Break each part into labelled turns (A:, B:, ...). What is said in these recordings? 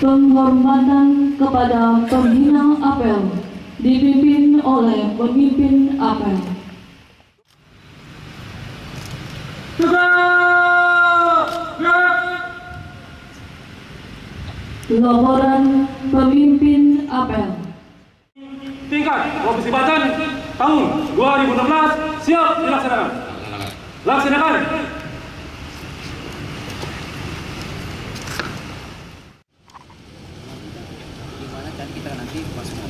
A: Penghormatan kepada pembina apel dipimpin oleh pemimpin apel. Laporan pemimpin apel.
B: Tingkat Provinsi Banten tahun 2016 siap dilaksanakan. Laksanakan.
C: Kita nanti masuk.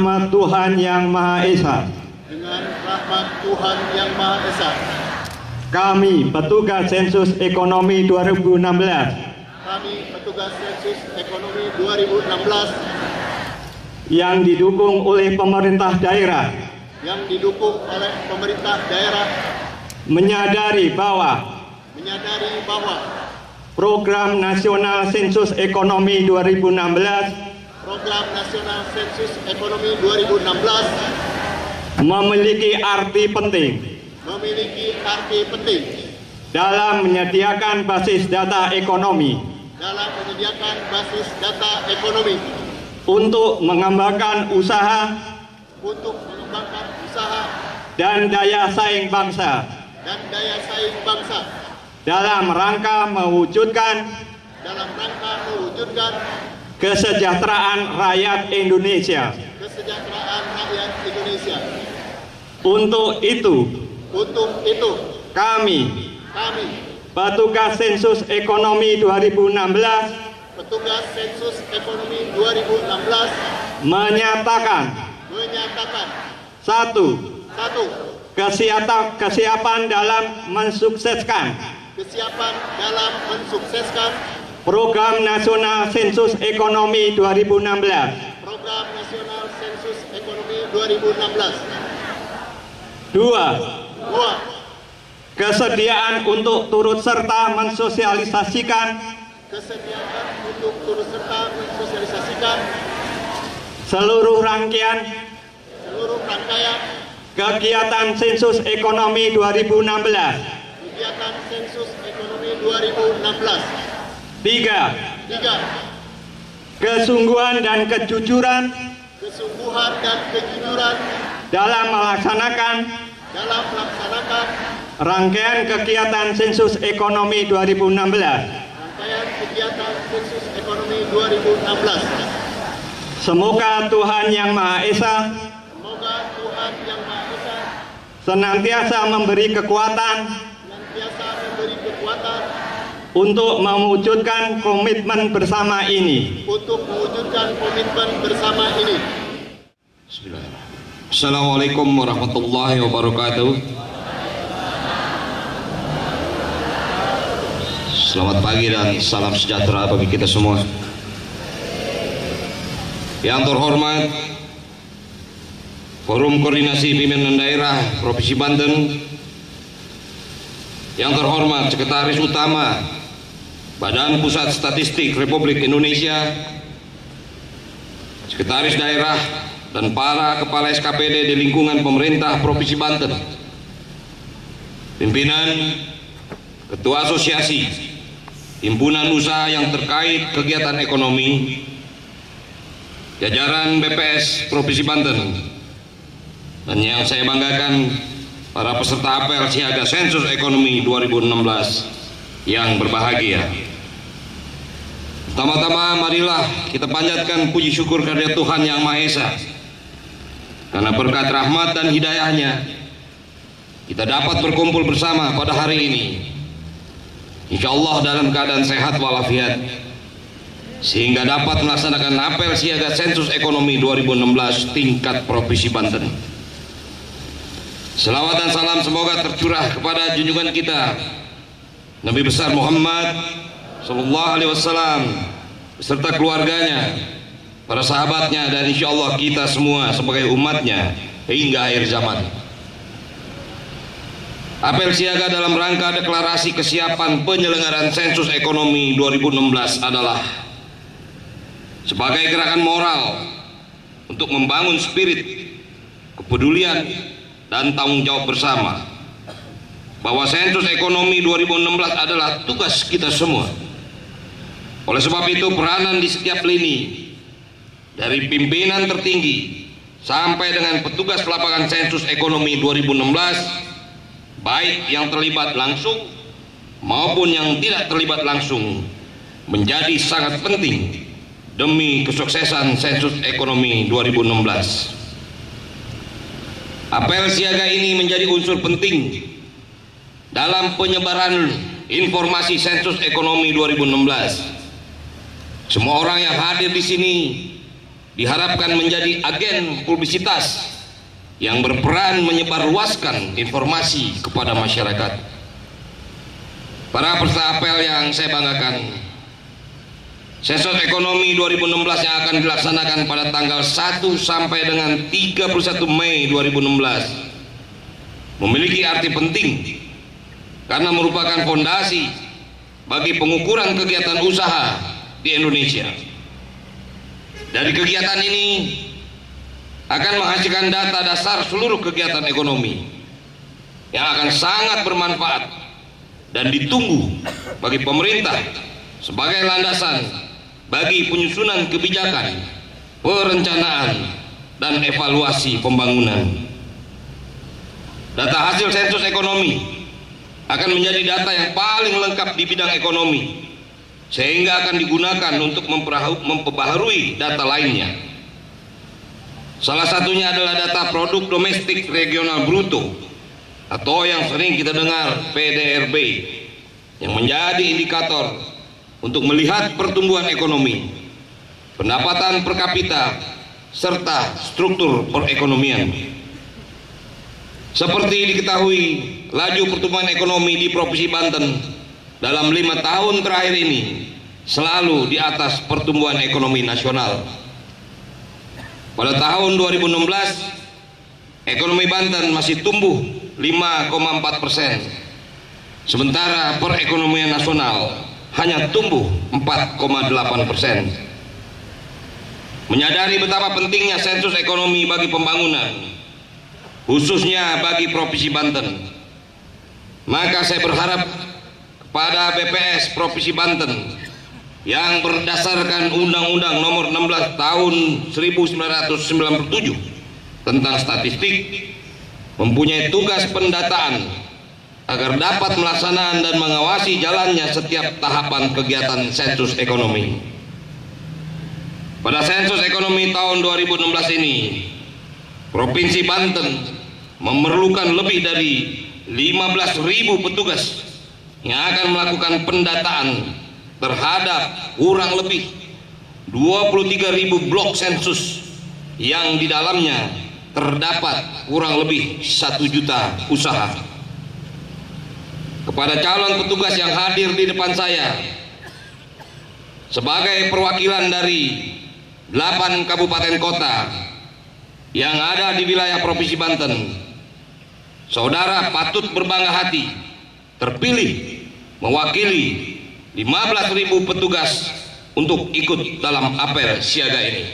D: rahmat Tuhan Yang Maha Esa.
E: Dengan rahmat Tuhan Yang Maha Esa.
D: Kami, petugas sensus ekonomi 2016.
E: Kami, petugas sensus ekonomi 2016.
D: Yang didukung oleh pemerintah daerah.
E: Yang didukung oleh pemerintah daerah.
D: Menyadari bahwa Program Nasional Sensus Ekonomi 2016
E: Program Nasional Sensus Ekonomi 2016
D: memiliki arti penting dalam menyediakan basis data ekonomi untuk mengembangkan usaha dan daya saing bangsa dalam rangka mewujudkan kesejahteraan rakyat Indonesia. Untuk itu, kami, petugas sensus ekonomi 2016
E: Petugas Sensus Ekonomi 2016
D: menyatakan:
E: satu,
D: 1. Kesiapan dalam mensukseskan Program Nasional Sensus Ekonomi 2016.
E: Program Nasional Sensus Ekonomi 2016.
D: 2. Kesediaan untuk turut serta mensosialisasikan seluruh rangkaian kegiatan Sensus Ekonomi 2016. 3. Kesungguhan dan kejujuran dalam melaksanakan rangkaian kegiatan Sensus Ekonomi 2016. Semoga Tuhan Yang Maha Esa senantiasa memberi kekuatan untuk mewujudkan komitmen bersama ini.
F: Assalamualaikum warahmatullahi wabarakatuh. Selamat pagi dan salam sejahtera bagi kita semua. Yang terhormat Forum Koordinasi Pimpinan Daerah Provinsi Banten, yang terhormat Sekretaris Utama Badan Pusat Statistik Republik Indonesia, Sekretaris Daerah dan para Kepala SKPD di lingkungan pemerintah Provinsi Banten, pimpinan, Ketua Asosiasi, Himpunan Usaha yang terkait kegiatan ekonomi, jajaran BPS Provinsi Banten, dan yang saya banggakan, para peserta apel siaga Sensus Ekonomi 2016 yang berbahagia. Pertama-tama marilah kita panjatkan puji syukur kepada Tuhan Yang Maha Esa, karena berkat rahmat dan hidayahnya kita dapat berkumpul bersama pada hari ini, insya Allah dalam keadaan sehat walafiat, sehingga dapat melaksanakan apel siaga Sensus Ekonomi 2016 tingkat Provinsi Banten. Selawat dan salam semoga tercurah kepada junjungan kita Nabi besar Muhammad Sallallahu Alaihi Wasallam beserta keluarganya, para sahabatnya, dan insya Allah kita semua sebagai umatnya hingga akhir zaman. Apel siaga dalam rangka deklarasi kesiapan penyelenggaraan Sensus Ekonomi 2016 adalah sebagai gerakan moral untuk membangun spirit kepedulian dan tanggung jawab bersama bahwa Sensus Ekonomi 2016 adalah tugas kita semua. Oleh sebab itu, peranan di setiap lini, dari pimpinan tertinggi sampai dengan petugas lapangan Sensus Ekonomi 2016, baik yang terlibat langsung maupun yang tidak terlibat langsung, menjadi sangat penting demi kesuksesan Sensus Ekonomi 2016. Apel siaga ini menjadi unsur penting dalam penyebaran informasi Sensus Ekonomi 2016. Semua orang yang hadir di sini diharapkan menjadi agen publisitas yang berperan menyebarluaskan informasi kepada masyarakat. Para peserta apel yang saya banggakan, Sensus Ekonomi 2016 yang akan dilaksanakan pada tanggal 1 sampai dengan 31 Mei 2016 memiliki arti penting karena merupakan fondasi bagi pengukuran kegiatan usaha di Indonesia. Dari kegiatan ini akan menghasilkan data dasar seluruh kegiatan ekonomi yang akan sangat bermanfaat dan ditunggu bagi pemerintah sebagai landasan bagi penyusunan kebijakan, perencanaan, dan evaluasi pembangunan. Data hasil Sensus Ekonomi akan menjadi data yang paling lengkap di bidang ekonomi, sehingga akan digunakan untuk memperbaharui data lainnya. Salah satunya adalah data produk domestik regional bruto atau yang sering kita dengar PDRB, yang menjadi indikator untuk melihat pertumbuhan ekonomi, pendapatan per kapita, serta struktur perekonomian. Seperti diketahui, laju pertumbuhan ekonomi di Provinsi Banten dalam 5 tahun terakhir ini selalu di atas pertumbuhan ekonomi nasional. Pada tahun 2016, ekonomi Banten masih tumbuh 5,4%, sementara perekonomian nasional hanya tumbuh 4,8%. Menyadari betapa pentingnya sensus ekonomi bagi pembangunan, khususnya bagi Provinsi Banten, maka saya berharap kepada BPS Provinsi Banten yang berdasarkan Undang-Undang Nomor 16 Tahun 1997 tentang statistik mempunyai tugas pendataan agar dapat melaksanakan dan mengawasi jalannya setiap tahapan kegiatan sensus ekonomi. Pada sensus ekonomi tahun 2016 ini, Provinsi Banten memerlukan lebih dari 15.000 petugas yang akan melakukan pendataan terhadap kurang lebih 23.000 blok sensus yang di dalamnya terdapat kurang lebih 1 juta usaha. Kepada calon petugas yang hadir di depan saya sebagai perwakilan dari 8 kabupaten kota yang ada di wilayah Provinsi Banten, saudara patut berbangga hati terpilih mewakili 15.000 petugas untuk ikut dalam apel siaga ini.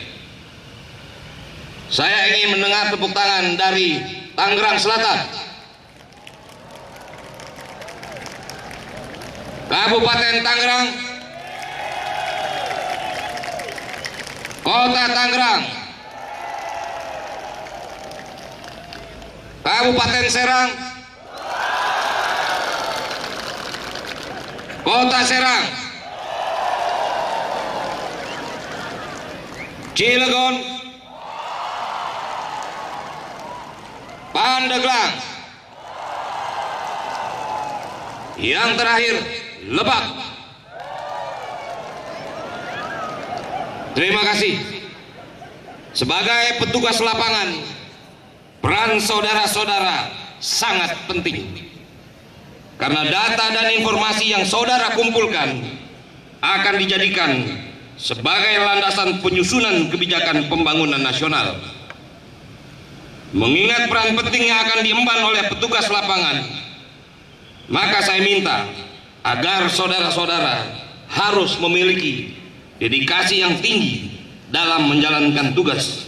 F: Saya ingin mendengar tepuk tangan dari Tangerang Selatan, Kabupaten Tangerang, Kota Tangerang, Kabupaten Serang, Kota Serang, Cilegon, Pandeglang, yang terakhir Lebak. Terima kasih. Sebagai petugas lapangan, peran saudara-saudara sangat penting. Karena data dan informasi yang saudara kumpulkan akan dijadikan sebagai landasan penyusunan kebijakan pembangunan nasional. Mengingat peran penting yang akan diemban oleh petugas lapangan, maka saya minta agar saudara-saudara harus memiliki dedikasi yang tinggi dalam menjalankan tugas.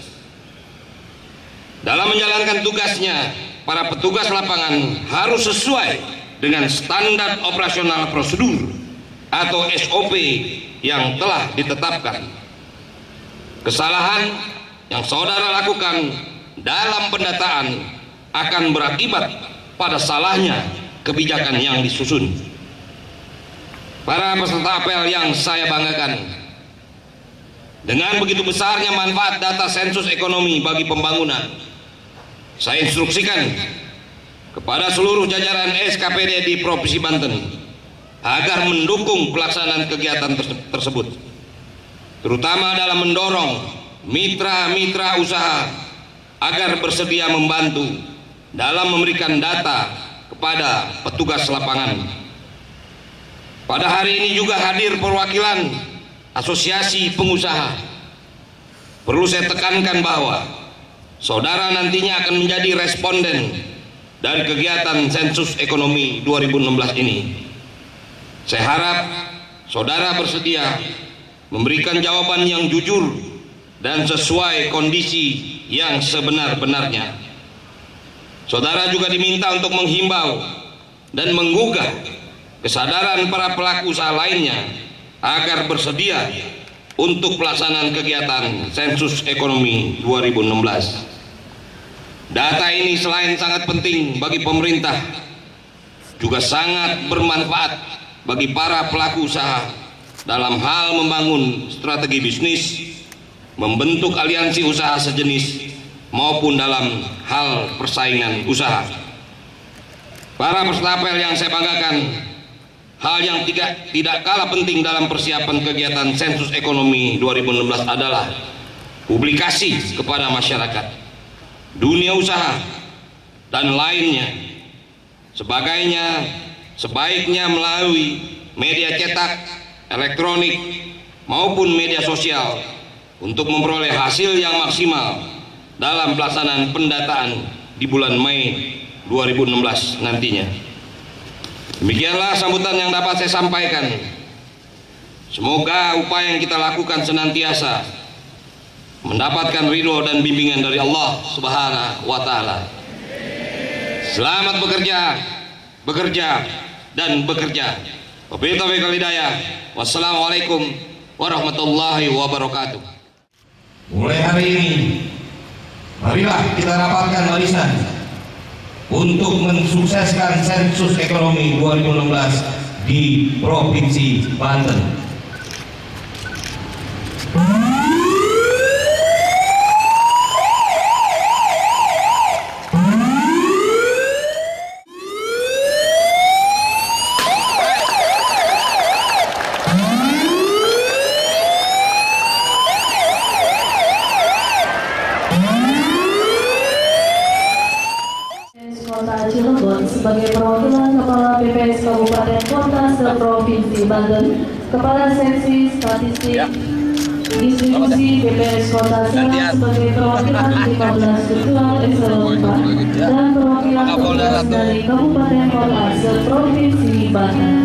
F: Dalam menjalankan tugasnya, para petugas lapangan harus sesuai dengan standar operasional prosedur atau SOP yang telah ditetapkan. Kesalahan yang saudara lakukan dalam pendataan akan berakibat pada salahnya kebijakan yang disusun. Para peserta apel yang saya banggakan, dengan begitu besarnya manfaat data sensus ekonomi bagi pembangunan, saya instruksikan kepada seluruh jajaran SKPD di Provinsi Banten agar mendukung pelaksanaan kegiatan tersebut, terutama dalam mendorong mitra-mitra usaha agar bersedia membantu dalam memberikan data kepada petugas lapangan. Pada hari ini juga hadir perwakilan Asosiasi Pengusaha. Perlu saya tekankan bahwa saudara nantinya akan menjadi responden dari kegiatan sensus ekonomi 2016 ini. Saya harap saudara bersedia memberikan jawaban yang jujur dan sesuai kondisi yang sebenar-benarnya. Saudara juga diminta untuk menghimbau dan menggugah kesadaran para pelaku usaha lainnya agar bersedia untuk pelaksanaan kegiatan sensus ekonomi 2016. Data ini selain sangat penting bagi pemerintah, juga sangat bermanfaat bagi para pelaku usaha dalam hal membangun strategi bisnis, membentuk aliansi usaha sejenis, maupun dalam hal persaingan usaha. Para peserta apel yang saya banggakan, hal yang tidak kalah penting dalam persiapan kegiatan sensus ekonomi 2016 adalah publikasi kepada masyarakat, dunia usaha, dan lainnya. Sebaiknya melalui media cetak, elektronik, maupun media sosial untuk memperoleh hasil yang maksimal dalam pelaksanaan pendataan di bulan Mei 2016 nantinya. Demikianlah sambutan yang dapat saya sampaikan. Semoga upaya yang kita lakukan senantiasa mendapatkan ridho dan bimbingan dari Allah Subhanahu wa Ta'ala. Selamat bekerja dan bekerja. Wabillahi taufiq wal hidayah. Wassalamualaikum warahmatullahi wabarakatuh.
G: Mulai hari ini, marilah kita rapatkan barisan untuk mensukseskan sensus ekonomi 2016 di Provinsi Banten.
A: Kota Cilegon sebagai perwakilan Kepala BPS Kabupaten Kota se-Provinsi Banten, Kepala Seksi Statistik Distribusi BPS Kota Serang sebagai perwakilan 15 Ketua Eselon 4 dan perwakilan petugas dari Kabupaten Kota se-Provinsi Banten.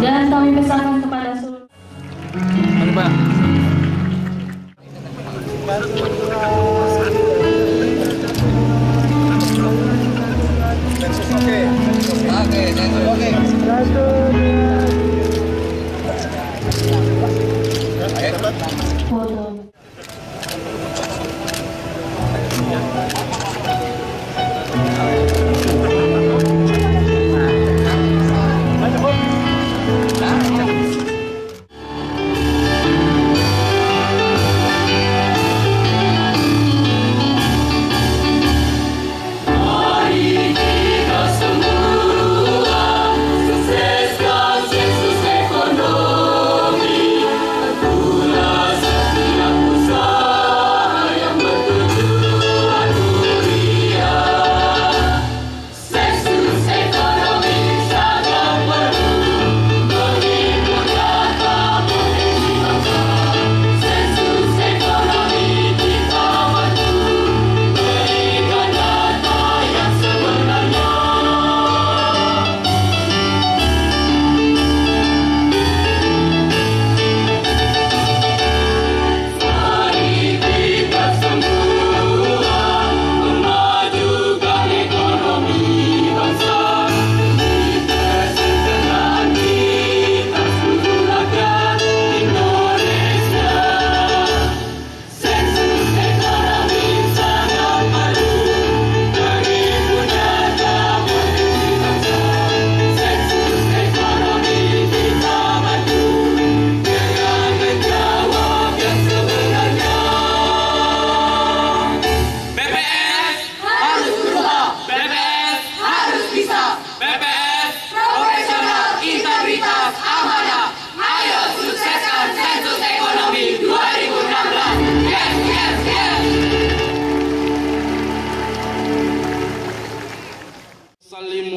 A: Dan kami pesankan kepada seluruh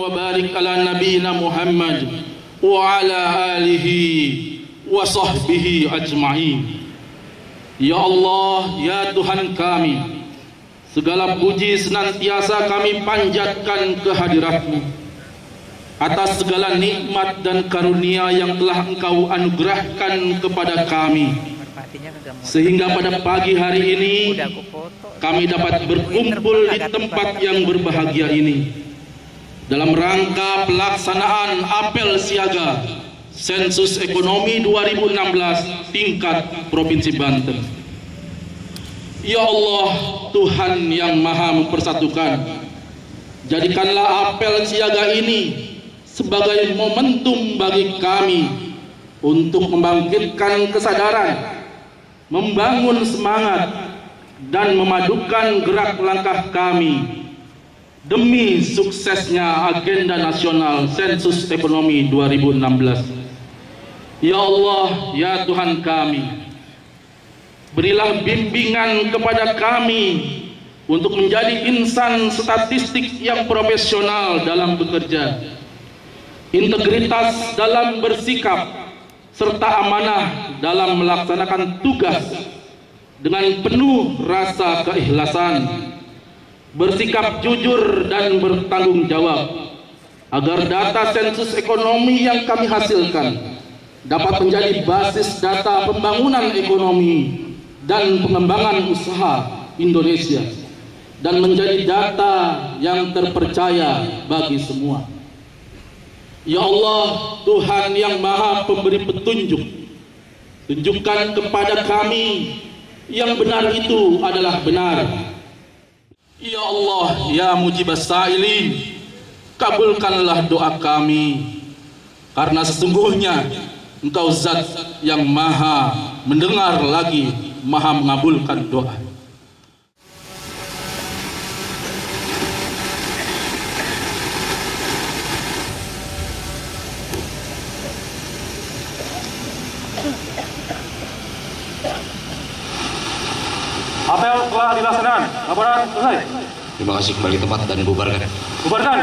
H: wa barik ala nabiyina Muhammad wa ala alihi wa sahbihi ajma'in. Ya Allah, ya Tuhan kami, segala puji senantiasa kami panjatkan kehadirat-Mu atas segala nikmat dan karunia yang telah Engkau anugerahkan kepada kami sehingga pada pagi hari ini kami dapat berkumpul di tempat yang berbahagia ini dalam rangka pelaksanaan apel siaga Sensus Ekonomi 2016 tingkat Provinsi Banten. Ya Allah, Tuhan yang Maha Mempersatukan, jadikanlah apel siaga ini sebagai momentum bagi kami untuk membangkitkan kesadaran, membangun semangat, dan memadukan gerak langkah kami demi suksesnya agenda nasional Sensus Ekonomi 2016. Ya Allah, ya Tuhan kami, berilah bimbingan kepada kami untuk menjadi insan statistik yang profesional dalam bekerja, integritas dalam bersikap, serta amanah dalam melaksanakan tugas dengan penuh rasa keikhlasan, bersikap jujur dan bertanggung jawab, agar data sensus ekonomi yang kami hasilkan dapat menjadi basis data pembangunan ekonomi dan pengembangan usaha Indonesia, dan menjadi data yang terpercaya bagi semua. Ya Allah, Tuhan yang Maha Pemberi Petunjuk, tunjukkan kepada kami yang benar itu adalah benar. Ya Allah, ya Mujibas Sa'ilin, kabulkanlah doa kami, karena sesungguhnya Engkau Zat yang Maha mendengar lagi Maha mengabulkan doa.
B: Apel telah dilaksanakan. Laporan selesai.
F: Terima kasih, kembali tempat dan bubarkan.
B: Bubarkan.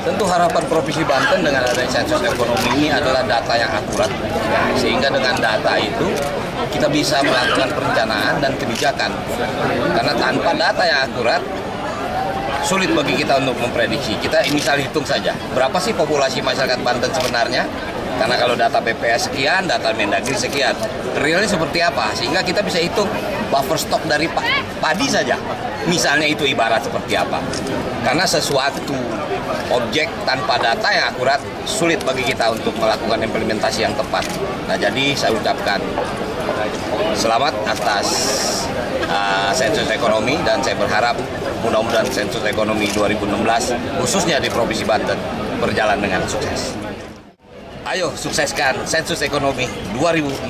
C: Tentu harapan Provinsi Banten dengan adanya sensus ekonomi ini adalah data yang akurat, sehingga dengan data itu kita bisa melakukan perencanaan dan kebijakan. Karena tanpa data yang akurat, sulit bagi kita untuk memprediksi. Kita misal hitung saja, berapa sih populasi masyarakat Banten sebenarnya? Karena kalau data BPS sekian, data Mendagri sekian, realnya seperti apa? Sehingga kita bisa hitung buffer stok dari padi saja. Misalnya itu ibarat seperti apa? Karena sesuatu objek tanpa data yang akurat sulit bagi kita untuk melakukan implementasi yang tepat. Nah, jadi saya ucapkan selamat atas sensus ekonomi, dan saya berharap mudah-mudahan sensus ekonomi 2016 khususnya di Provinsi Banten berjalan dengan sukses. Ayo sukseskan sensus ekonomi 2016.